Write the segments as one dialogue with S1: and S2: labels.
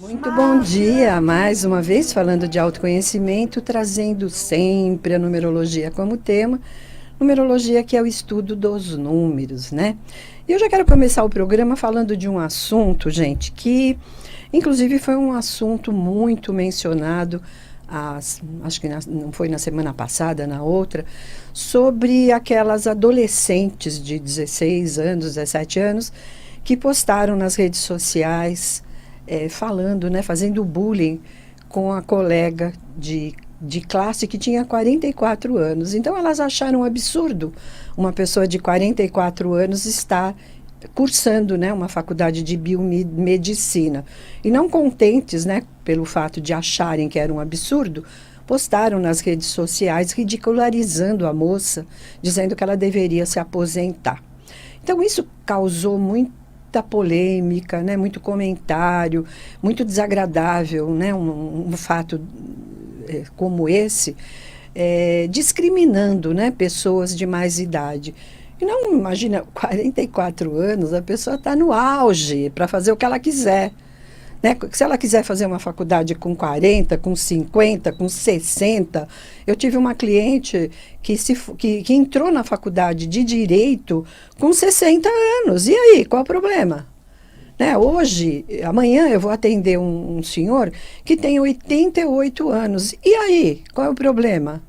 S1: Muito bom dia, mais uma vez falando de autoconhecimento, trazendo sempre a numerologia como tema. Numerologia que é o estudo dos números, né? E eu já quero começar o programa falando de um assunto, gente, que inclusive foi um assunto muito mencionado, acho que não foi na semana passada, na outra, sobre aquelas adolescentes de 16 anos, 17 anos, que postaram nas redes sociais falando, né, fazendo bullying com a colega de classe que tinha 44 anos. Então, elas acharam um absurdo uma pessoa de 44 anos estar cursando, né, uma faculdade de biomedicina. E não contentes, né, pelo fato de acharem que era um absurdo, postaram nas redes sociais ridicularizando a moça, dizendo que ela deveria se aposentar. Então, isso causou muita polêmica, né? Muito comentário, muito desagradável, né? Um fato como esse, discriminando, né? Pessoas de mais idade. E não imagina, 44 anos, a pessoa está no auge para fazer o que ela quiser. Né? Se ela quiser fazer uma faculdade com 40, com 50, com 60. Eu tive uma cliente que entrou na faculdade de Direito com 60 anos. E aí, qual o problema? Né? Hoje, amanhã, eu vou atender um senhor que tem 88 anos. E aí, qual é o problema?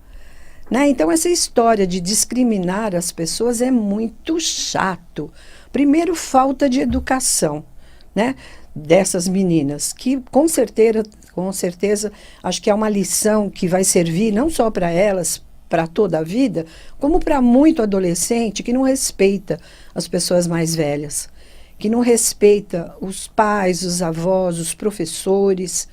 S1: Né? Então, essa história de discriminar as pessoas é muito chato. Primeiro, falta de educação, né? Dessas meninas, que com certeza, acho que é uma lição que vai servir não só para elas, para toda a vida, como para muito adolescente que não respeita as pessoas mais velhas, que não respeita os pais, os avós, os professores,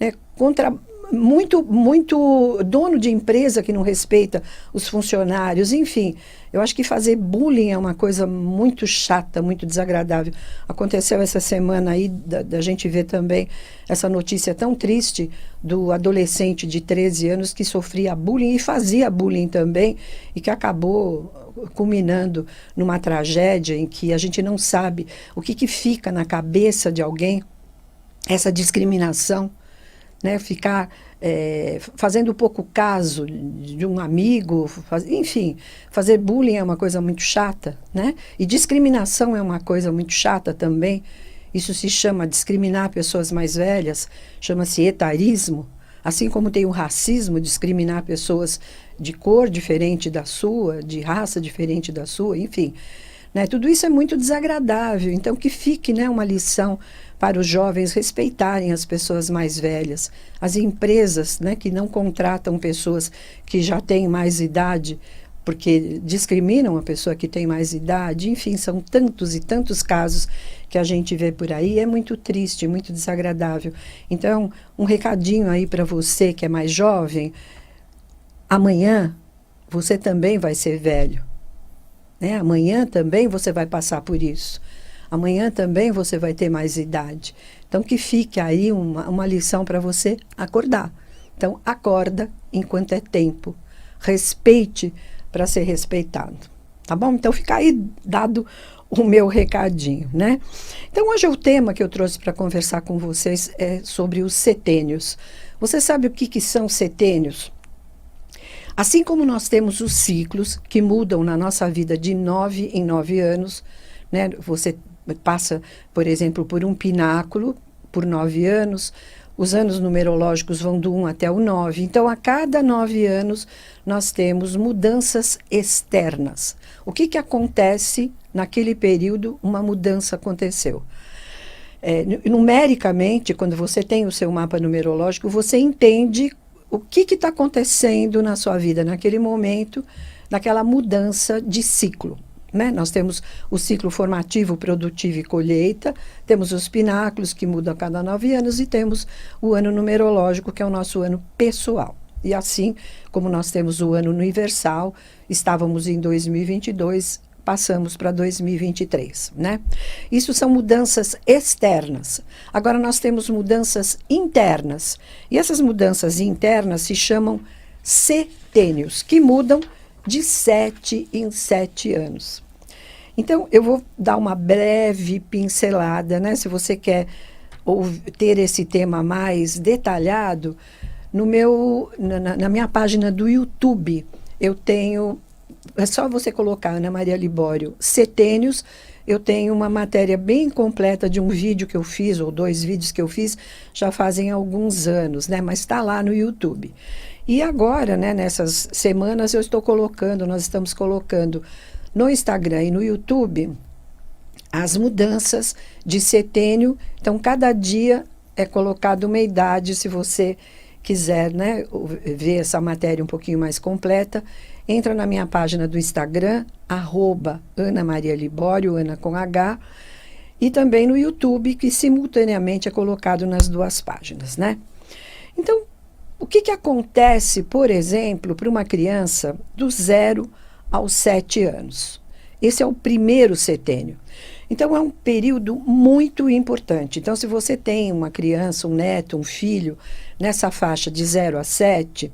S1: né? Contra muito dono de empresa que não respeita os funcionários, enfim. Eu acho que fazer bullying é uma coisa muito chata, muito desagradável. Aconteceu essa semana aí, da gente ver também essa notícia tão triste do adolescente de 13 anos que sofria bullying e fazia bullying também, e que acabou culminando numa tragédia em que a gente não sabe o que fica na cabeça de alguém, essa discriminação, né? Ficar fazendo pouco caso de um amigo, enfim, fazer bullying é uma coisa muito chata, né? E discriminação é uma coisa muito chata também. Isso se chama discriminar pessoas mais velhas, chama-se etarismo, assim como tem o racismo, discriminar pessoas de cor diferente da sua, de raça diferente da sua, enfim. Né? Tudo isso é muito desagradável, então que fique, né, uma lição para os jovens respeitarem as pessoas mais velhas. As empresas, né, que não contratam pessoas que já têm mais idade, porque discriminam a pessoa que tem mais idade, enfim, são tantos e tantos casos que a gente vê por aí, é muito triste, muito desagradável. Então, um recadinho aí para você que é mais jovem, amanhã você também vai ser velho. Né? Amanhã também você vai passar por isso. Amanhã também você vai ter mais idade. Então, que fique aí uma lição para você acordar. Então, acorda enquanto é tempo. Respeite para ser respeitado. Tá bom? Então, fica aí dado o meu recadinho, né? Então, hoje o tema que eu trouxe para conversar com vocês é sobre os setênios. Você sabe o que são setênios? Assim como nós temos os ciclos que mudam na nossa vida de 9 em 9 anos, né? Você passa, por exemplo, por um pináculo por 9 anos, os anos numerológicos vão do 1 até o 9. Então, a cada 9 anos, nós temos mudanças externas. O que acontece naquele período? Uma mudança aconteceu. Numericamente, quando você tem o seu mapa numerológico, você entende o que está acontecendo na sua vida naquele momento, naquela mudança de ciclo. Né? Nós temos o ciclo formativo, produtivo e colheita, temos os pináculos que mudam a cada 9 anos e temos o ano numerológico, que é o nosso ano pessoal. E assim como nós temos o ano universal, estávamos em 2022, passamos para 2023, né? Isso são mudanças externas. Agora nós temos mudanças internas. E essas mudanças internas se chamam setênios, que mudam de 7 em 7 anos. Então, eu vou dar uma breve pincelada, né? Se você quer ter esse tema mais detalhado, na minha página do YouTube, eu tenho, é só você colocar Ana Maria Libório Setênios, eu tenho uma matéria bem completa de um vídeo que eu fiz, ou 2 vídeos que eu fiz, já fazem alguns anos, né? Mas está lá no YouTube. E agora, né, nessas semanas, nós estamos colocando no Instagram e no YouTube as mudanças de setênio. Então, cada dia é colocado uma idade, se você quiser, né, ver essa matéria um pouquinho mais completa, entra na minha página do Instagram, @Ana Maria Libório, Ana com H, e também no YouTube, que simultaneamente é colocado nas 2 páginas, né? Então, o que acontece, por exemplo, para uma criança do 0 aos 7 anos? Esse é o primeiro setênio. Então, é um período muito importante. Então, se você tem uma criança, um neto, um filho, nessa faixa de 0 a 7,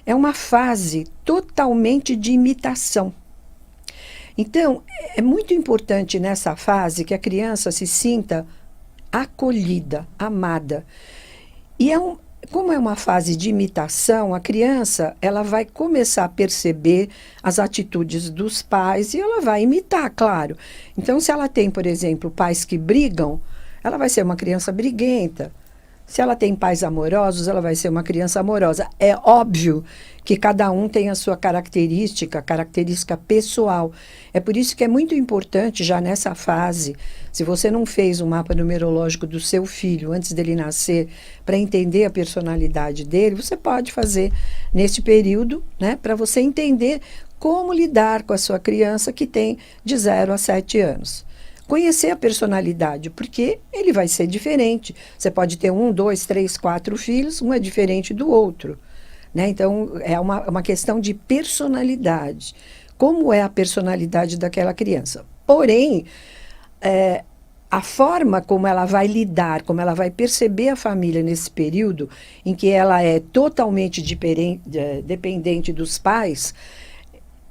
S1: é uma fase totalmente de imitação. Então, é muito importante nessa fase que a criança se sinta acolhida, amada. E como é uma fase de imitação, a criança ela vai começar a perceber as atitudes dos pais e ela vai imitar, claro. Então, se ela tem, por exemplo, pais que brigam, ela vai ser uma criança briguenta. Se ela tem pais amorosos, ela vai ser uma criança amorosa. É óbvio que cada um tem a sua característica pessoal. É por isso que é muito importante, já nessa fase, se você não fez um mapa numerológico do seu filho antes dele nascer, para entender a personalidade dele, você pode fazer nesse período, né, para você entender como lidar com a sua criança que tem de 0 a 7 anos. Conhecer a personalidade, porque ele vai ser diferente. Você pode ter 1, 2, 3, 4 filhos, um é diferente do outro, né? Então, é uma questão de personalidade. Como é a personalidade daquela criança? Porém, a forma como ela vai lidar, como ela vai perceber a família nesse período, em que ela é totalmente dependente dos pais,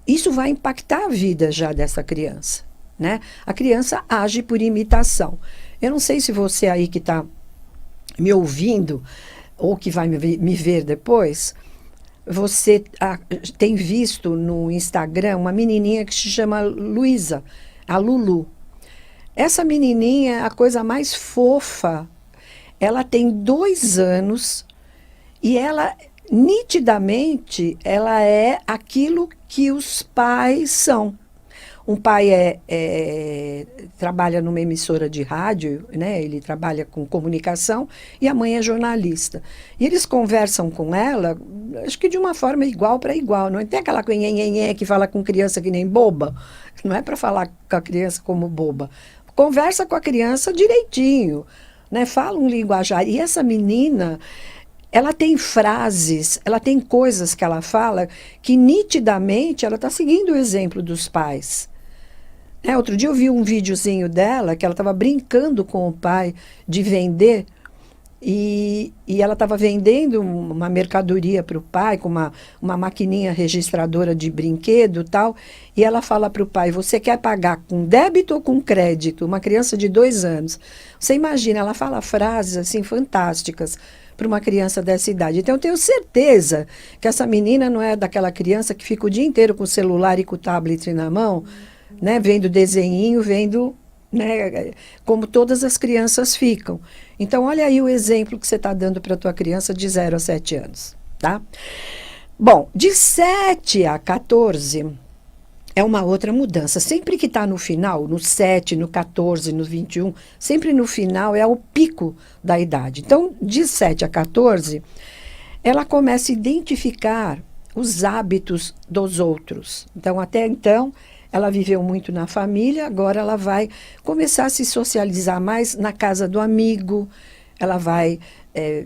S1: isso vai impactar a vida já dessa criança. Né? A criança age por imitação. Eu não sei se você aí que está me ouvindo ou que vai me ver depois, você tem visto no Instagram uma menininha que se chama Luísa, a Lulu. Essa menininha é a coisa mais fofa. Ela tem 2 anos e ela, nitidamente, ela é aquilo que os pais são. Um pai trabalha numa emissora de rádio, né? Ele trabalha com comunicação, e a mãe é jornalista. E eles conversam com ela, acho que de uma forma igual para igual. Não tem aquela nhenhenhé que fala com criança que nem boba. Não é para falar com a criança como boba. Conversa com a criança direitinho, né? Fala um linguajar. E essa menina, ela tem frases, ela tem coisas que ela fala que nitidamente ela está seguindo o exemplo dos pais. Outro dia eu vi um videozinho dela que ela estava brincando com o pai de vender e ela estava vendendo uma mercadoria para o pai com uma maquininha registradora de brinquedo e tal, e ela fala para o pai: você quer pagar com débito ou com crédito? Uma criança de 2 anos. Você imagina, ela fala frases assim fantásticas para uma criança dessa idade. Então, eu tenho certeza que essa menina não é daquela criança que fica o dia inteiro com o celular e com o tablet na mão, né, vendo desenhinho, vendo, né, como todas as crianças ficam. Então, olha aí o exemplo que você está dando para a tua criança de 0 a 7 anos, tá? Bom, de 7 a 14 é uma outra mudança. Sempre que está no final, no 7, no 14, no 21, sempre no final é o pico da idade. Então, de 7 a 14, ela começa a identificar os hábitos dos outros. Então, até então, ela viveu muito na família, agora ela vai começar a se socializar mais na casa do amigo, ela vai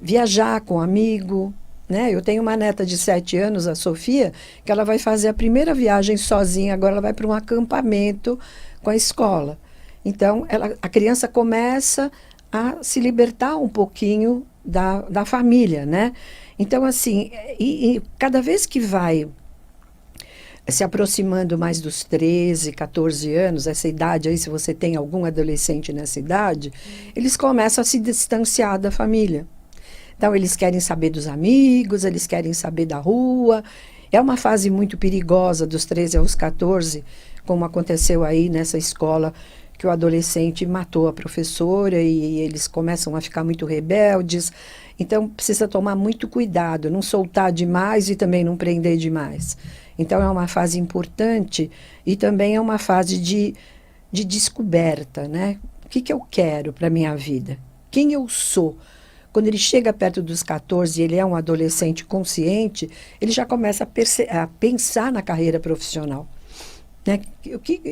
S1: viajar com o amigo, né? Eu tenho uma neta de 7 anos, a Sofia, que ela vai fazer a primeira viagem sozinha, agora ela vai para um acampamento com a escola. Então, a criança começa a se libertar um pouquinho da família, né? Então, assim, e cada vez que vai se aproximando mais dos 13, 14 anos, essa idade aí, se você tem algum adolescente nessa idade, eles começam a se distanciar da família. Então, eles querem saber dos amigos, eles querem saber da rua. É uma fase muito perigosa, dos 13 aos 14, como aconteceu aí nessa escola, que o adolescente matou a professora e eles começam a ficar muito rebeldes. Então, precisa tomar muito cuidado, não soltar demais e também não prender demais. Então, é uma fase importante e também é uma fase de descoberta, né? O que eu quero para a minha vida? Quem eu sou? Quando ele chega perto dos 14 e ele é um adolescente consciente, ele já começa a pensar na carreira profissional. Né?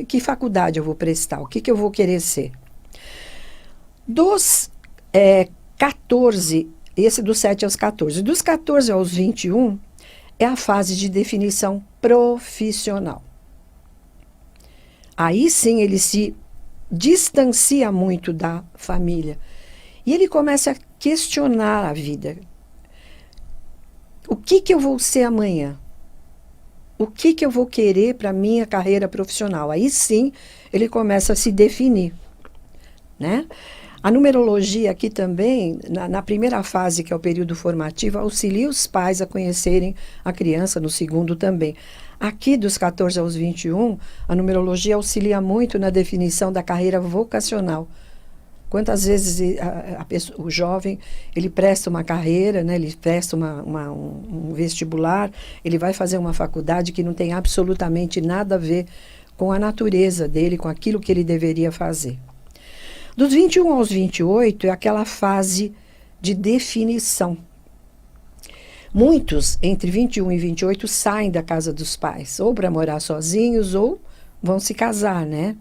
S1: Que faculdade eu vou prestar? O que eu vou querer ser? Dos 14, esse dos 7 aos 14. Dos 14 aos 21 é a fase de definição profissional. Aí sim ele se distancia muito da família. E ele começa a questionar a vida. O que eu vou ser amanhã? O que eu vou querer para a minha carreira profissional? Aí sim ele começa a se definir. Né? A numerologia aqui também, na primeira fase, que é o período formativo, auxilia os pais a conhecerem a criança, no segundo também. Aqui, dos 14 aos 21, a numerologia auxilia muito na definição da carreira vocacional. Quantas vezes o jovem, ele presta uma carreira, né, ele presta um vestibular, ele vai fazer uma faculdade que não tem absolutamente nada a ver com a natureza dele, com aquilo que ele deveria fazer. Dos 21 aos 28 é aquela fase de definição. Muitos, entre 21 e 28, saem da casa dos pais, ou para morar sozinhos, ou vão se casar, né?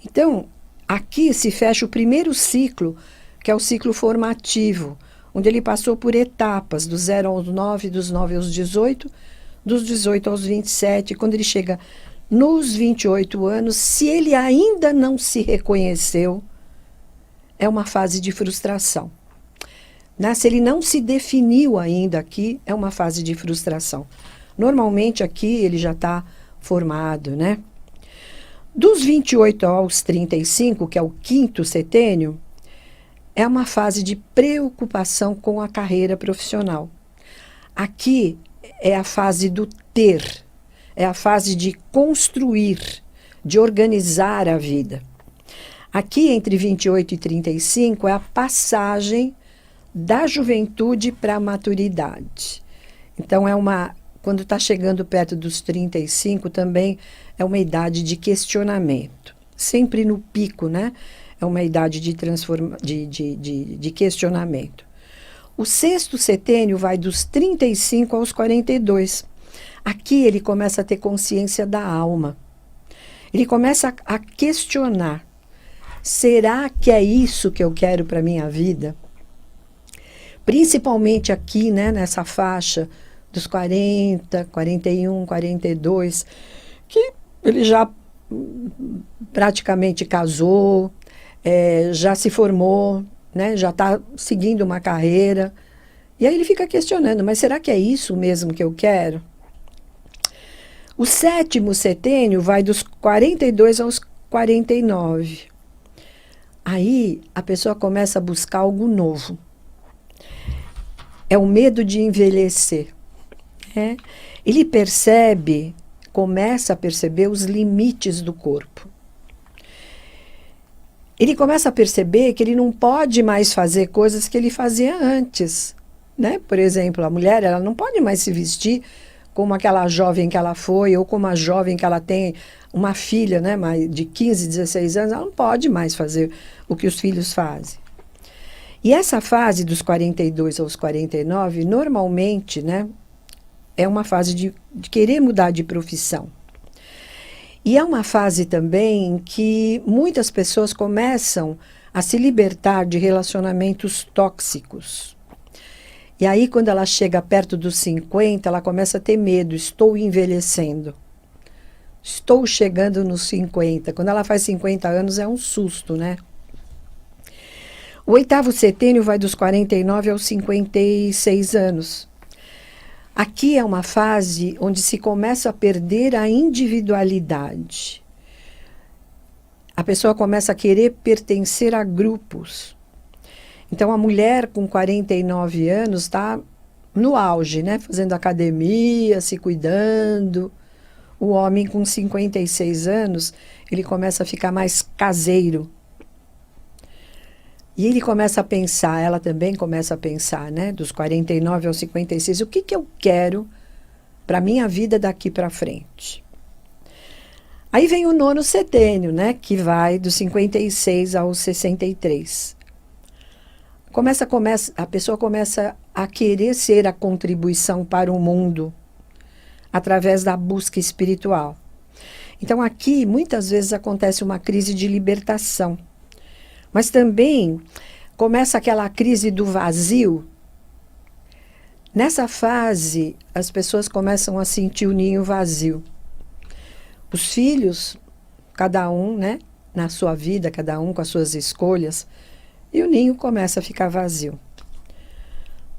S1: Então, aqui se fecha o primeiro ciclo, que é o ciclo formativo, onde ele passou por etapas, do 0 aos 9, dos 9 aos 18, dos 18 aos 27, quando ele chega nos 28 anos, se ele ainda não se reconheceu, é uma fase de frustração. Né? Se ele não se definiu ainda aqui, é uma fase de frustração. Normalmente aqui ele já está formado, né? Dos 28 aos 35, que é o quinto setênio, é uma fase de preocupação com a carreira profissional. Aqui é a fase do ter, é a fase de construir, de organizar a vida. Aqui, entre 28 e 35, é a passagem da juventude para a maturidade. Então, quando está chegando perto dos 35, também é uma idade de questionamento. Sempre no pico, né? É uma idade de questionamento. O sexto setênio vai dos 35 aos 42. Aqui ele começa a ter consciência da alma. Ele começa a questionar. Será que é isso que eu quero para a minha vida? Principalmente aqui, né, nessa faixa dos 40, 41, 42, que ele já praticamente casou, já se formou, né, já está seguindo uma carreira. E aí ele fica questionando, mas será que é isso mesmo que eu quero? O sétimo setênio vai dos 42 aos 49. Aí a pessoa começa a buscar algo novo. É o medo de envelhecer. Né? Ele começa a perceber os limites do corpo. Ele começa a perceber que ele não pode mais fazer coisas que ele fazia antes. Né? Por exemplo, a mulher, ela não pode mais se vestir como aquela jovem que ela foi, ou como a jovem que ela tem uma filha, né, de 15, 16 anos, ela não pode mais fazer o que os filhos fazem. E essa fase dos 42 aos 49, normalmente, né, é uma fase de querer mudar de profissão. E é uma fase também em que muitas pessoas começam a se libertar de relacionamentos tóxicos. E aí, quando ela chega perto dos 50, ela começa a ter medo. Estou envelhecendo. Estou chegando nos 50. Quando ela faz 50 anos, é um susto, né? O oitavo setênio vai dos 49 aos 56 anos. Aqui é uma fase onde se começa a perder a individualidade. A pessoa começa a querer pertencer a grupos. Então, a mulher com 49 anos está no auge, né? Fazendo academia, se cuidando. O homem com 56 anos, ele começa a ficar mais caseiro. E ele começa a pensar, ela também começa a pensar, né? Dos 49 aos 56, o que que eu quero para a minha vida daqui para frente? Aí vem o nono setênio, né? Que vai dos 56 aos 63. A pessoa começa a querer ser a contribuição para o mundo através da busca espiritual. Então, aqui, muitas vezes, acontece uma crise de libertação. Mas também começa aquela crise do vazio. Nessa fase, as pessoas começam a sentir o ninho vazio. Os filhos, cada um, né, na sua vida, cada um com as suas escolhas, e o ninho começa a ficar vazio.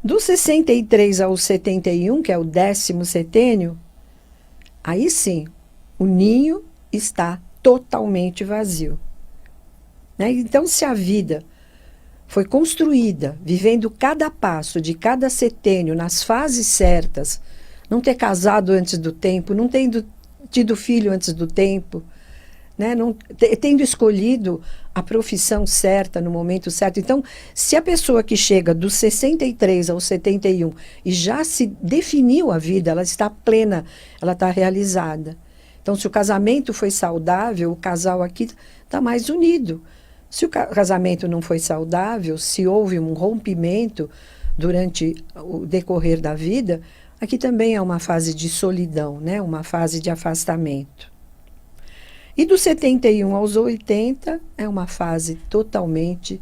S1: Do 63 ao 71, que é o 10º setênio, aí sim, o ninho está totalmente vazio. Né? Então, se a vida foi construída, vivendo cada passo de cada setênio, nas fases certas, não ter casado antes do tempo, não tendo tido filho antes do tempo, né? Não, tendo escolhido a profissão certa no momento certo. Então, se a pessoa que chega dos 63 ao 71 e já se definiu a vida, ela está plena, ela está realizada. Então, se o casamento foi saudável, o casal aqui está mais unido. Se o casamento não foi saudável, se houve um rompimento durante o decorrer da vida, aqui também é uma fase de solidão, né? Uma fase de afastamento. E dos 71 aos 80 é uma fase totalmente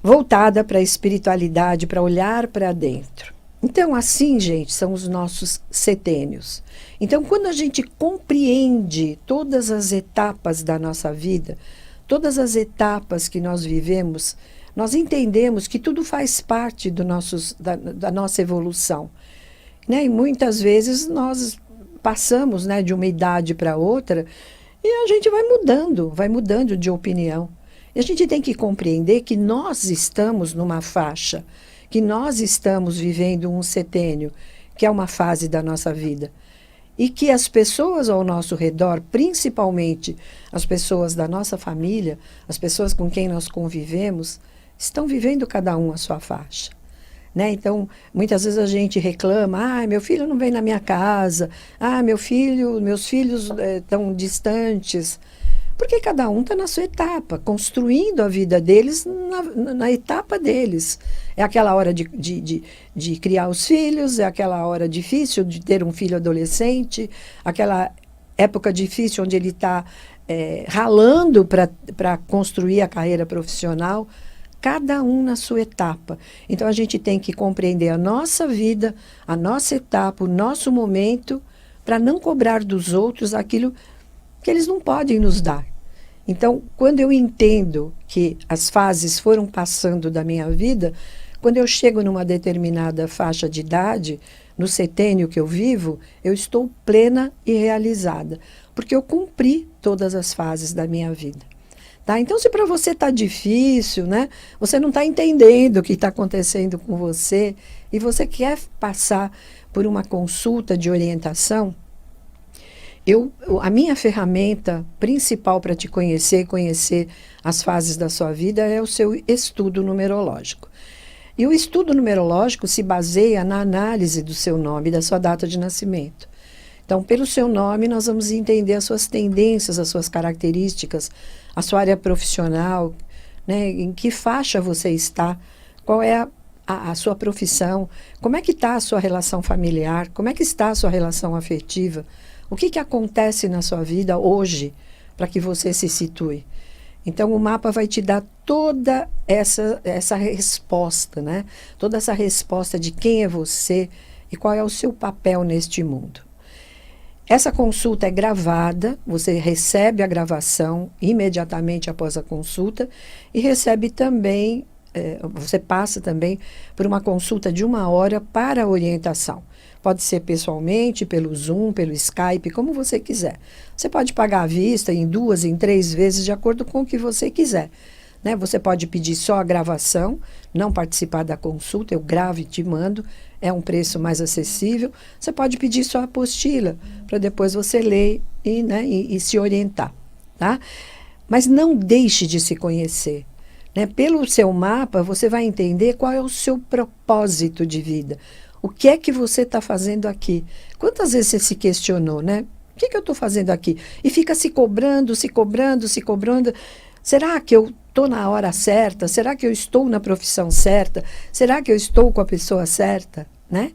S1: voltada para a espiritualidade, para olhar para dentro. Então, assim, gente, são os nossos setênios. Então, quando a gente compreende todas as etapas da nossa vida, todas as etapas que nós vivemos, nós entendemos que tudo faz parte da nossa evolução. Né? E muitas vezes nós passamos, né, de uma idade para outra e a gente vai mudando de opinião. E a gente tem que compreender que nós estamos numa faixa, que nós estamos vivendo um setênio, que é uma fase da nossa vida. E que as pessoas ao nosso redor, principalmente as pessoas da nossa família, as pessoas com quem nós convivemos, estão vivendo cada um a sua faixa. Né? Então, muitas vezes a gente reclama, meu filho não vem na minha casa, meus filhos estão distantes. Porque cada um está na sua etapa, construindo a vida deles na etapa deles. É aquela hora de criar os filhos, é aquela hora difícil de ter um filho adolescente, aquela época difícil onde ele está ralando para construir a carreira profissional. Cada um na sua etapa. Então, a gente tem que compreender a nossa vida, a nossa etapa, o nosso momento, para não cobrar dos outros aquilo que eles não podem nos dar. Então, quando eu entendo que as fases foram passando da minha vida, quando eu chego numa determinada faixa de idade, no setênio que eu vivo, eu estou plena e realizada, porque eu cumpri todas as fases da minha vida. Tá? Então, se para você está difícil, né? Você não está entendendo o que está acontecendo com você e você quer passar por uma consulta de orientação, a minha ferramenta principal para te conhecer as fases da sua vida é o seu estudo numerológico. E o estudo numerológico se baseia na análise do seu nome e da sua data de nascimento. Então, pelo seu nome, nós vamos entender as suas tendências, as suas características, a sua área profissional, né? Em que faixa você está, qual é a sua profissão, como é que está a sua relação familiar, como é que está a sua relação afetiva, o que acontece na sua vida hoje para que você se situe. Então, o mapa vai te dar toda essa resposta, né? Toda essa resposta de quem é você e qual é o seu papel neste mundo. Essa consulta é gravada, você recebe a gravação imediatamente após a consulta e recebe também você passa também por uma consulta de 1 hora para orientação. Pode ser pessoalmente, pelo Zoom, pelo Skype, como você quiser. Você pode pagar à vista em 2, em 3 vezes, de acordo com o que você quiser. Né? Você pode pedir só a gravação, não participar da consulta, eu gravo e te mando, é um preço mais acessível. Você pode pedir só a apostila, para depois você ler e se orientar. Tá? Mas não deixe de se conhecer. Né? Pelo seu mapa, você vai entender qual é o seu propósito de vida. O que é que você está fazendo aqui? Quantas vezes você se questionou, né? O que eu estou fazendo aqui? E fica se cobrando, se cobrando, se cobrando. Será que eu estou na hora certa? Será que eu estou na profissão certa? Será que eu estou com a pessoa certa? Né?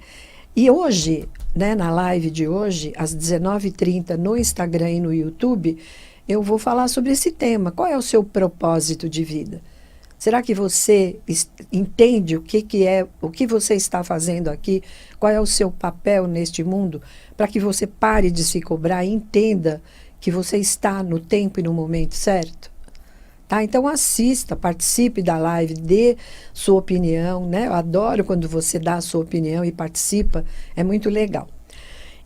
S1: E hoje, né, na live de hoje, às 19h30, no Instagram e no YouTube, eu vou falar sobre esse tema. Qual é o seu propósito de vida? Será que você entende o que você está fazendo aqui? Qual é o seu papel neste mundo? Para que você pare de se cobrar e entenda que você está no tempo e no momento certo? Tá? Então assista, participe da live, dê sua opinião, né? Eu adoro quando você dá a sua opinião e participa, é muito legal.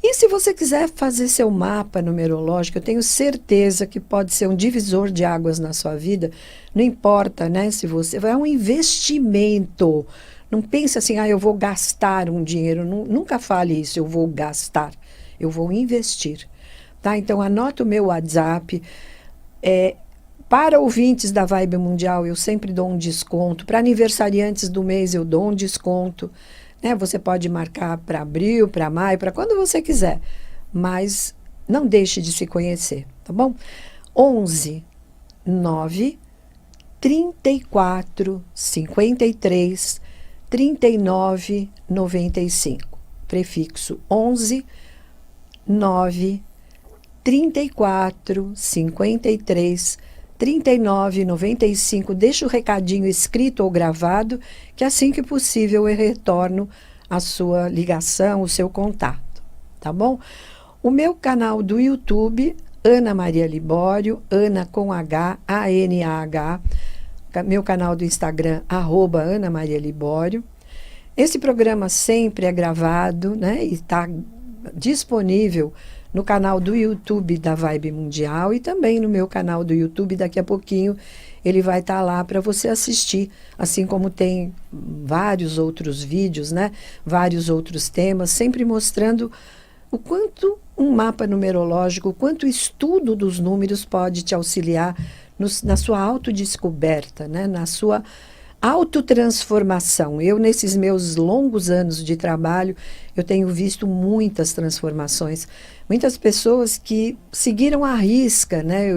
S1: E se você quiser fazer seu mapa numerológico, eu tenho certeza que pode ser um divisor de águas na sua vida. Não importa, né? Se você é um investimento. Não pense assim, eu vou gastar um dinheiro. Nunca fale isso, eu vou gastar. Eu vou investir. Tá? Então anota o meu WhatsApp. Para ouvintes da Vibe Mundial, eu sempre dou um desconto. Para aniversariantes do mês, eu dou um desconto. Né? Você pode marcar para abril, para maio, para quando você quiser. Mas não deixe de se conhecer, tá bom? 11 9 34 53 39 95. Prefixo 11 9 34 53 39 95. Deixa o recadinho escrito ou gravado, que assim que possível eu retorno a sua ligação, o seu contato, tá bom? O meu canal do YouTube, Ana Maria Libório, Ana com H, A-N-A-H, meu canal do Instagram, @Ana Maria Libório. Esse programa sempre é gravado, né? E está disponível no canal do YouTube da Vibe Mundial e também no meu canal do YouTube. Daqui a pouquinho ele vai estar lá para você assistir, assim como tem vários outros vídeos, né? Vários outros temas, sempre mostrando o quanto um mapa numerológico, o quanto o estudo dos números pode te auxiliar na sua autodescoberta, né? Na sua autotransformação. Eu, nesses meus longos anos de trabalho, eu tenho visto muitas transformações. Muitas pessoas que seguiram à risca, né,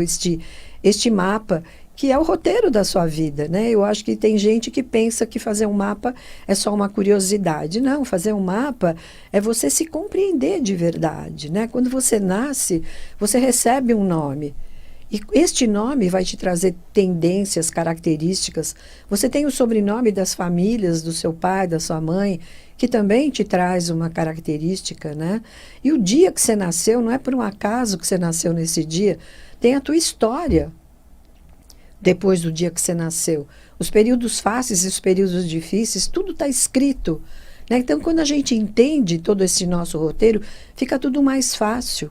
S1: este mapa, que é o roteiro da sua vida, né? Eu acho que tem gente que pensa que fazer um mapa é só uma curiosidade. Não, fazer um mapa é você se compreender de verdade, né? Quando você nasce, você recebe um nome. E este nome vai te trazer tendências, características. Você tem o sobrenome das famílias, do seu pai, da sua mãe, que também te traz uma característica, né? E o dia que você nasceu, não é por um acaso que você nasceu nesse dia, tem a tua história depois do dia que você nasceu. Os períodos fáceis e os períodos difíceis, tudo está escrito, né? Então, quando a gente entende todo esse nosso roteiro, fica tudo mais fácil.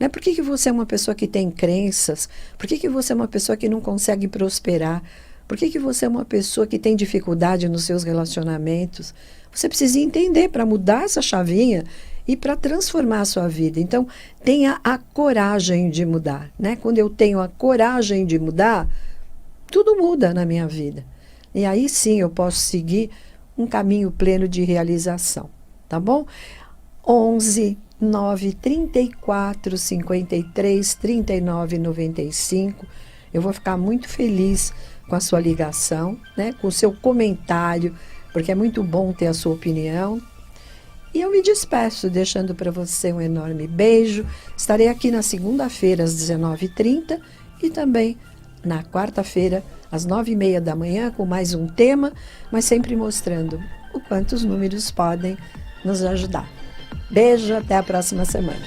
S1: Né? Por que você é uma pessoa que tem crenças? Por que você é uma pessoa que não consegue prosperar? Por que você é uma pessoa que tem dificuldade nos seus relacionamentos? Você precisa entender para mudar essa chavinha e para transformar a sua vida. Então, tenha a coragem de mudar. Né? Quando eu tenho a coragem de mudar, tudo muda na minha vida. E aí sim eu posso seguir um caminho pleno de realização. Tá bom? 11 9 34 53 39 95. Eu vou ficar muito feliz com a sua ligação, né? Com o seu comentário, porque é muito bom ter a sua opinião. E eu me despeço, deixando para você um enorme beijo. Estarei aqui na segunda-feira, às 19h30, e também na quarta-feira, às 9h30 da manhã, com mais um tema, mas sempre mostrando o quanto os números podem nos ajudar. Beijo, até a próxima semana.